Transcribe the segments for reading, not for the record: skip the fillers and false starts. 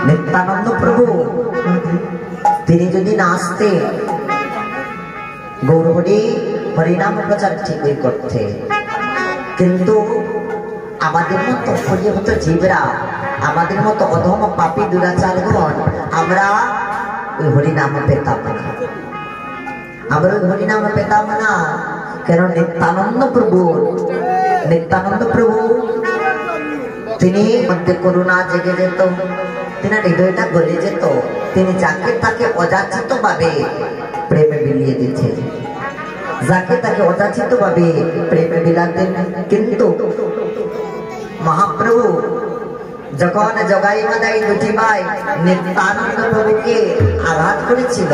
नित्यानंद प्रभु তিনি যদি না আসতে গৌরহরি হরিনাম প্রচার ঠিকই করতে, কিন্তু আমাদের মতো হরিহত জীবরা, আমাদের মতো অধম পাপী দুরাচারগণ আমরা ওই হরিনাম পেতাম না। আমরা ওই হরিনাম পেতাম না কেন? নিত্যানন্দ প্রভু তিনি মধ্যে করুণা জেগে যেত, তিনার হৃদয়টা গলে যেত, তিনি যাকে তাকে অযাচিত ভাবে প্রেমে বিলিয়ে দিতেন, যাকে তাকে অযাচিত ভাবে প্রেমে বিলাতেন। কিন্তু মহাপ্রভু যখন জগাই মাদাই দুটি ভাই নিত্যানন্দ প্রভুকে আঘাত করেছিল,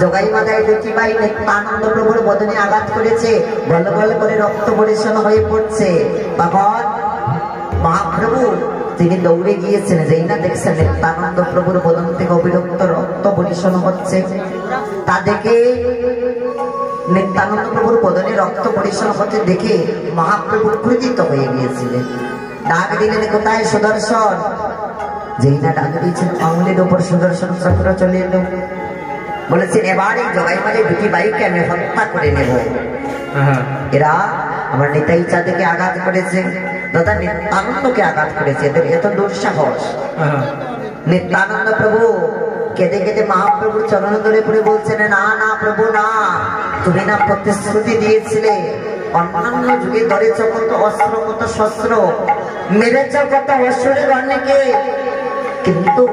জগাই মাদাই দুটি ভাই নিত্যানন্দ প্রভুর বদনে আঘাত করেছে, গল গল করে রক্ত পরিশন হয়ে পড়ছে, তখন মহাপ্রভু তিনি দৌড়ে গিয়েছেন, যেই না দেখছেন নিত্যানন্দ প্রভুর বদন থেকে অবিরক্ত রক্ত পরিশন হচ্ছে, তা দেখে নিত্যানন্দ প্রভুর বদনে রক্ত পরিশন হতে দেখে মহাপ্রভু ক্রোধিত হয়ে গিয়েছিলেন। ডাক দিলেন, কোথায় সুদর্শন? যেই না ডাক দিয়েছেন আঙুলের উপর সুদর্শন চক্র চলে এলো, বলেছেন এবার এই জগাই মাদাই দুটি ভাইকে আমি হত্যা করে নেব। এরা আমার নিতাই চাঁদকে আঘাত করেছে, দাদা নিত্যানন্দকে আঘাত করেছে, এদের এত দুঃসাহস। নিত্যানন্দ প্রভু কেঁদে কেঁদে মহাপ্রভুর চরণ ধরে পড়ে বলছেন, না না প্রভু না, তুমি না প্রতিশ্রুতি দিয়েছিলে, অন্যান্য যুগে ধরেছ কত অস্ত্র কত শস্ত্র, মেরেছ কত অসুরের অনেকে, কিন্তু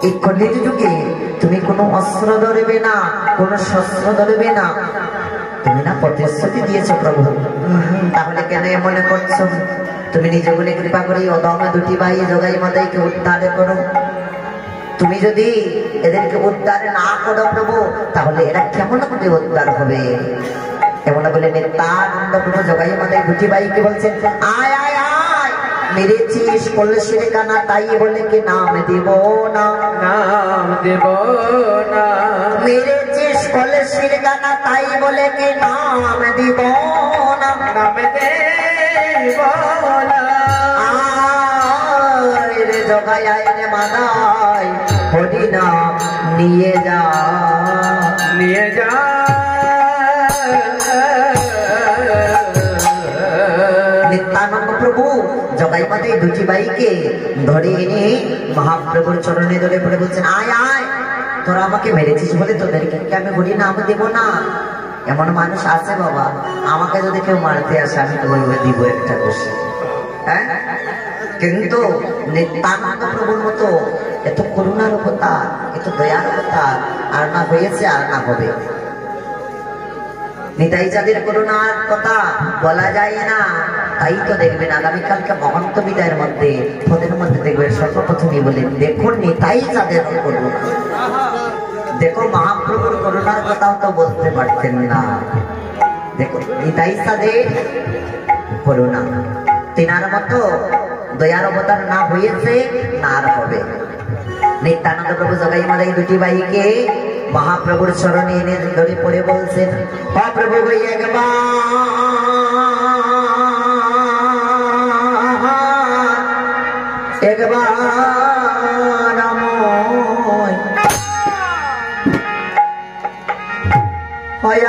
এই কলির যুগে তুমি কোনো অস্ত্র ধরবে না, কোনো শস্ত্র ধরবে না, তুমি না প্রতিশ্রুতি দিয়েছ প্রভু, তাহলে কেন মনে করছো? তুমি নিজ বলে কৃপা করে অদম দুটি ভাই জগাই মাদাইকে উদ্ধার করো। তুমি যদি এদেরকে উদ্ধার না করো প্রভু, তাহলে এরা কেমন করে উদ্ধার হবে? এমন বলে নিত্যানন্দ প্রভু জগাই মাদাই দুটি ভাইকে বলছেন, আয় আয় আয়, মেরেছিস কলসির কানা, তাই বলে কি নাম দেব না, নাম দেব না, মেরেছিস কলসির কানা, তাই বলে কি নাম দিব না, নাম দেব না, আয় রে জগাই আয় রে মাদাই, হরি নাম নিয়ে যা, নিয়ে যা। নিত্যানন্দ প্রভু জগাই মাদাই দুটি ভাইকে ধরে এনে মহাপ্রভুর চরণে ধরে পড়ে বলছেন, আয় আয়, তোরা আমাকে মেরেছিস বলে তোদেরকে আমি হরি নাম দেব না? এমন মানুষ আছে বাবা, আমাকে যদি কেউ মারতে আসে আমি তো বলবো দিব একটা বসে, হ্যাঁ? কিন্তু নিত্যানন্দ প্রভুর মতো এত করুণার অবতার, এত দয়ার অবতার আর না হয়েছে আর না হবে। নিতাই চাঁদের করুণার কথা বলা যায় না, তাই তো দেখবেন আগামীকালকে মহন্ত বিদায়ের মধ্যে পদের মধ্যে দেখবেন সর্বপ্রথমই বলেন, দেখুন নিতাই চাঁদের করুণা। দেখো মহাপ্রভুর করুণার কথাও তো বলতে পারতেন না, দেখো নিতাই চাঁদের করুণা, তিনার মতো দয়ার অবতার না হয়েছে না আর হবে। নিত্যানন্দ প্রভু জগাই মাদাই দুটি ভাইকে মহাপ্রভুর চরণে এনে ধরে পড়ে বলছেন, প্রভু একবার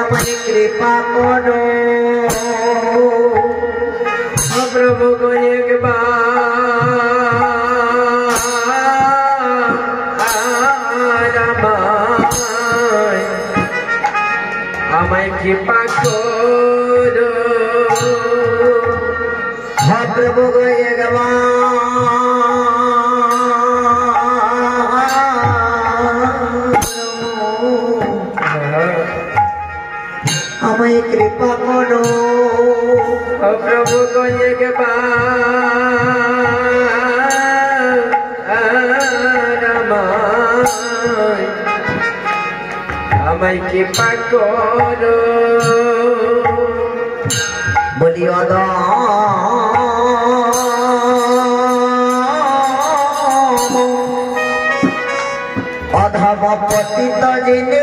আমায় কৃপা করো, প্রভু আমায় কৃপা করো, महाप्रभु को एक हमें कृपा करो प्रभु को एक हमें कृपा करो बोलियो अधम पतित जिने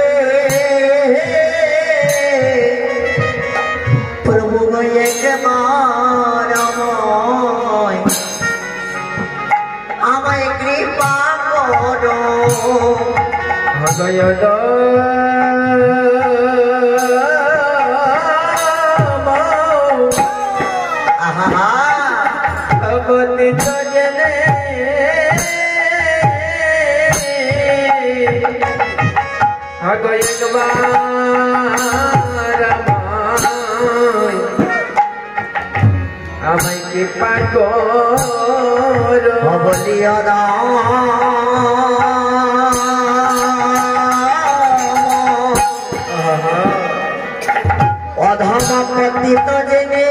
प्रभु एक हमें कृपा करो पतित जने एक बार हमें कृपा करो बोलियो अधम पतित जने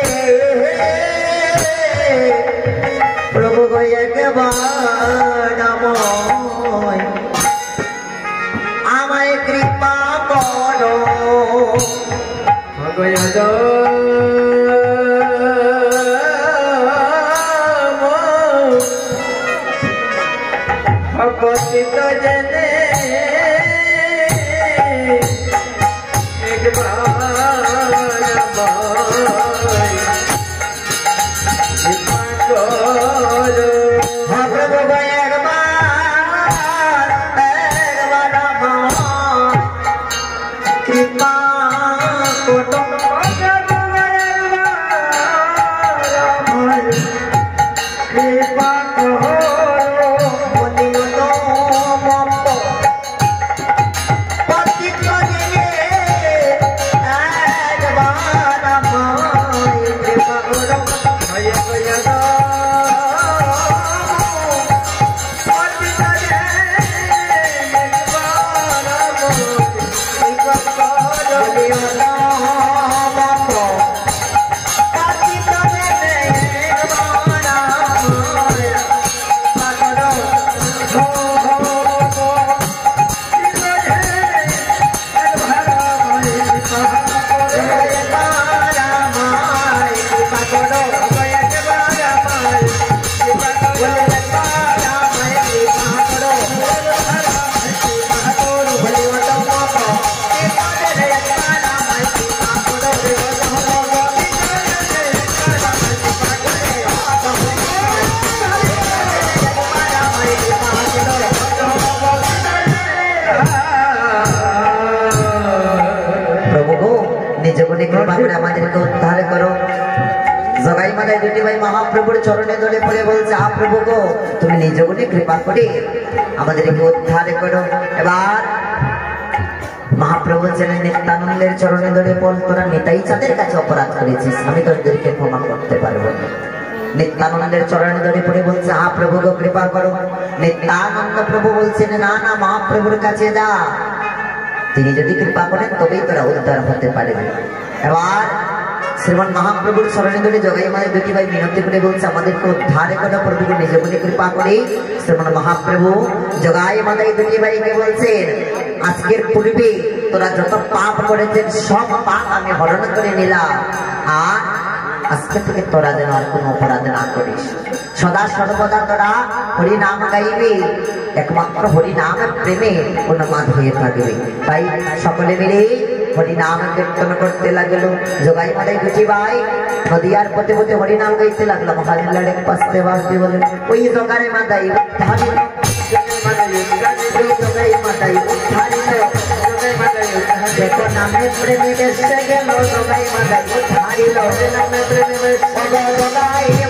प्रभु को एक बार हमें कृपा करो पतित जने एक उद्धार करो जगाई मादाई दुटी भाई महाप्रभुर चरणे धरे पड़े बोलছে प्रभु गो তুমি নিজ গুণে কৃপা করে আমাদেরকে উদ্ধার করো এবার महाप्रभु ছিলেন নিত্যানন্দের চরণে ধরে বল তোরা নিতাই চাঁদের কাছে অপরাধ করেছিস আমি তোদেরকে ক্ষমা করতে পারবো না নিত্যানন্দের চরণে ধরে পড়ে বলছে প্রভু গো কৃপা করো নিত্যানন্দ প্রভু বলছেন না না মহাপ্রভুর কাছে যা তিনি যদি কৃপা করেন তবেই তোরা উদ্ধার হতে পারবে এবার শ্রীমান মহাপ্রভুর শরণে ধরে জগাই মায়ের দুটি ভাই মিনতি করে বলছে আমাদেরকে উদ্ধার করো প্রভুকে নিজে বলে কৃপা করে শ্রীমান মহাপ্রভু জগাই মাদাই দুটি ভাইকে বলছেন আজকের পূর্বে তোরা যত পাপ করেছেন সব পাপ আমি হরণ করে নিলাম আর আজকে থেকে তোরা যেন আর কোনো অপরাধ না করিস সদা সর্বদা তোরা হরি নাম গাইবি একমাত্র হরি নামের প্রেমে উন্মাদ হয়ে থাকবে তাই সকলে মিলে হরি নাম কীর্তন করতে লাগলো জগাই মাদাই দুটি ভাই নদিয়ার পথে পথে হরি নাম গাইতে লাগলো মহাজন লড়ে পাশে বাসতে বলে ওই জগারে মাদাই উদ্ধারি জগাই মাদাই উদ্ধারি देखो नामे प्रेमी बेसे गेलो जगाई मादाई उद्धारी लो नामे प्रेमी बेसे गेलो जगाई